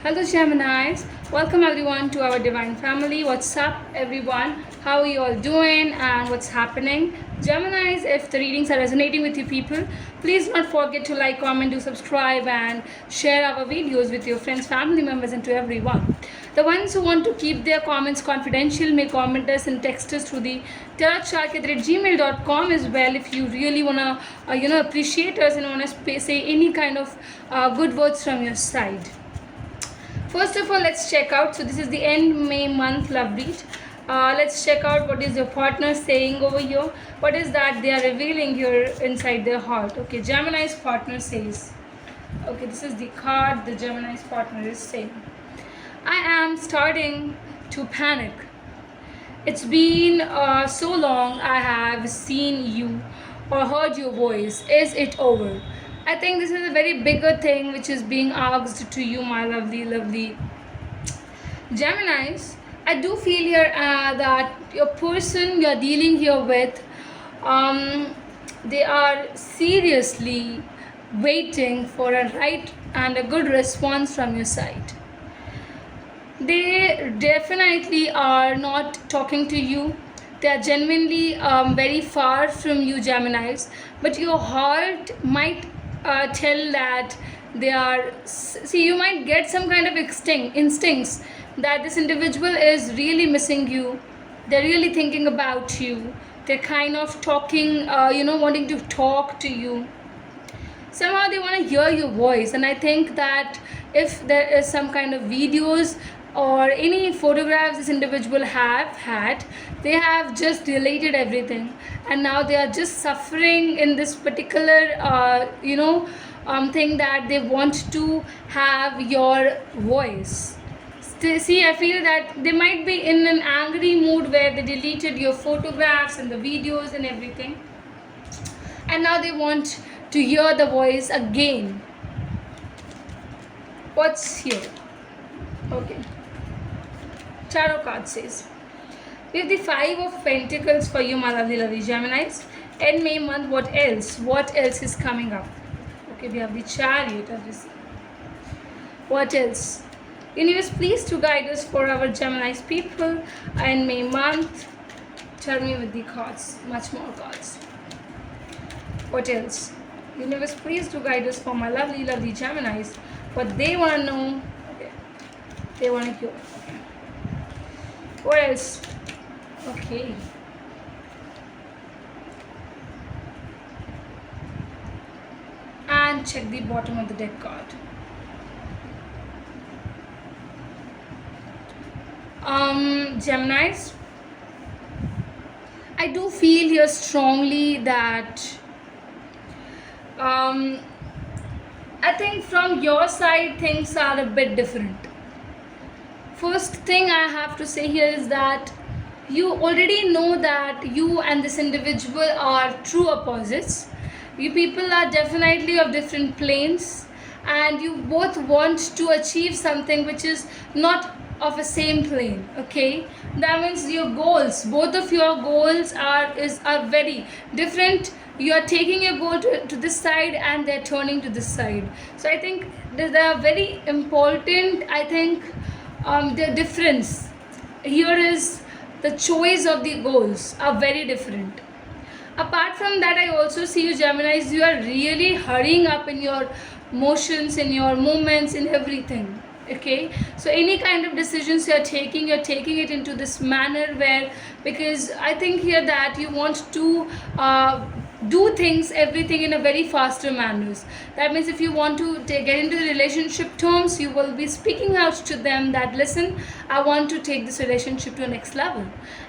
Hello Geminis, welcome everyone to our divine family. What's up everyone? How are you all doing and what's happening? Geminis, if the readings are resonating with you people, please don't forget to like, comment, do subscribe and share our videos with your friends, family members and to everyone. The ones who want to keep their comments confidential may comment us and text us through the tarotchark@gmail.com as well if you really want to appreciate us and want to say any kind of good words from your side. First of all, let's check out. So this is the end May month love read. Let's check out what is your partner saying over here. What is that they are revealing here inside their heart? Okay, Gemini's partner says. Okay, this is the card the Gemini's partner is saying. I am starting to panic. It's been so long I have seen you or heard your voice. Is it over? I think this is a very bigger thing which is being asked to you, my lovely Geminis. I do feel here that your person you're dealing here with, they are seriously waiting for a right and a good response from your side. They definitely are not talking to you. They are genuinely very far from you, Geminis, but your heart might tell that they are, you might get some kind of instincts that this individual is really missing you. They're really thinking about you. They're kind of talking, wanting to talk to you. Somehow they want to hear your voice, and I think that if there is some kind of videos or any photographs this individual have had, they have just deleted everything and now they are just suffering in this particular thing that they want to have your voice. See, I feel that they might be in an angry mood where they deleted your photographs and the videos and everything, and now they want to hear the voice again. What's here? Okay, tarot card says we have the 5 of Pentacles for you, my lovely Geminis. End May month, what else is coming up? Okay, we have the Chariot, obviously. What else? Universe, please to guide us for our Gemini's people and May month. Tell me with the cards, much more cards. What else? Universe, please to guide us for my lovely Geminis. What they want to know. Okay. They want to hear. Okay. What else? Okay. And check the bottom of the deck card. Geminis, I do feel here strongly that I think from your side things are a bit different. First thing I have to say here is that you already know that you and this individual are true opposites. You people are definitely of different planes and you both want to achieve something which is not of a same plane. Okay, that means your goals, both of your goals are very different. You are taking your goal to this side and they're turning to this side. So I think they are very important. I think the difference here is the choice of the goals are very different. Apart from that, I also see you Geminis, you are really hurrying up in your motions, in your movements, in everything. Okay, so any kind of decisions you're taking it into this manner where, because I think here that you want to do things, everything in a very faster manners. That means if you want to get into the relationship terms, you will be speaking out to them that listen, I want to take this relationship to a next level,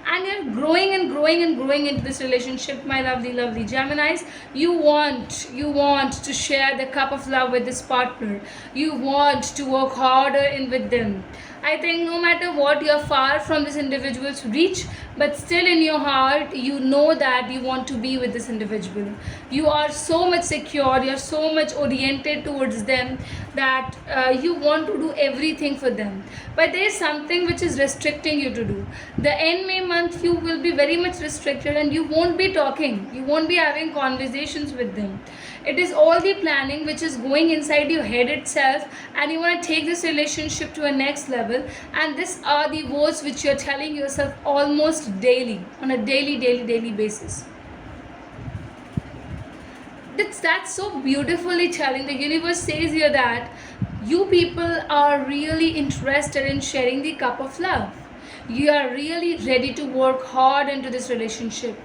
and you're growing and growing and growing into this relationship, my lovely Geminis. You want to share the cup of love with this partner. You want to work harder in with them. I think no matter what, you're far from this individual's reach, but still in your heart you know that you want to be with this individual. You are so much secure, you're so much oriented towards them that you want to do everything for them, but there is something which is restricting you to do. The end May month you will be very much restricted and you won't be talking, you won't be having conversations with them. It is all the planning which is going inside your head itself, and you want to take this relationship to a next level. And these are the words which you're telling yourself almost daily, on a daily basis. That's so beautifully telling. The universe says here that you people are really interested in sharing the cup of love. You are really ready to work hard into this relationship.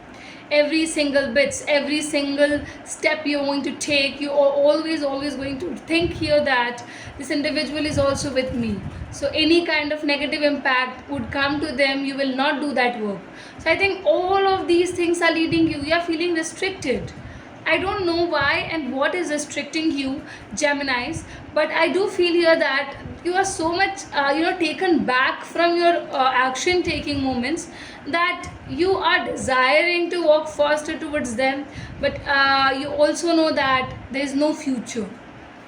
Every single bits, every single step you're going to take, you are always going to think here that this individual is also with me. So any kind of negative impact would come to them, you will not do that work. So I think all of these things are leading you. You are feeling restricted. I don't know why and what is restricting you, Geminis, but I do feel here that you are so much, taken back from your action taking moments, that you are desiring to walk faster towards them, but you also know that there is no future.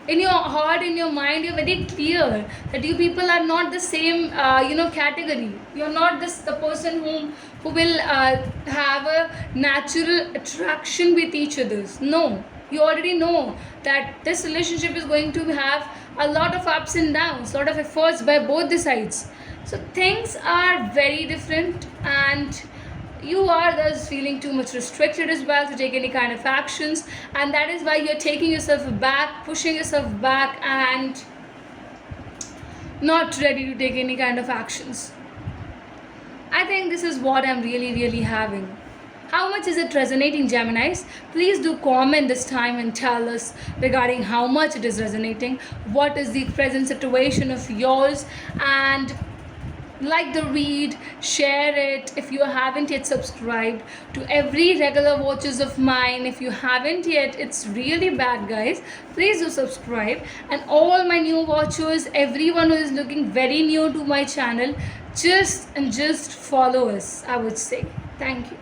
In your heart, in your mind, you're very clear that you people are not the same category. You're not the person who will have a natural attraction with each others. No, you already know that this relationship is going to have a lot of ups and downs, a lot of efforts by both the sides. So things are very different, and you are thus feeling too much restricted as well to take any kind of actions, and that is why you're taking yourself back, pushing yourself back, and not ready to take any kind of actions. I think this is what I'm really having. How much is it resonating, Geminis? Please do comment this time and tell us regarding how much it is resonating, what is the present situation of yours, and like the read, share it. If you haven't yet subscribed to every regular watchers of mine, if you haven't yet, it's really bad, guys. Please do subscribe. And all my new watchers, everyone who is looking very new to my channel, just follow us, I would say. Thank you.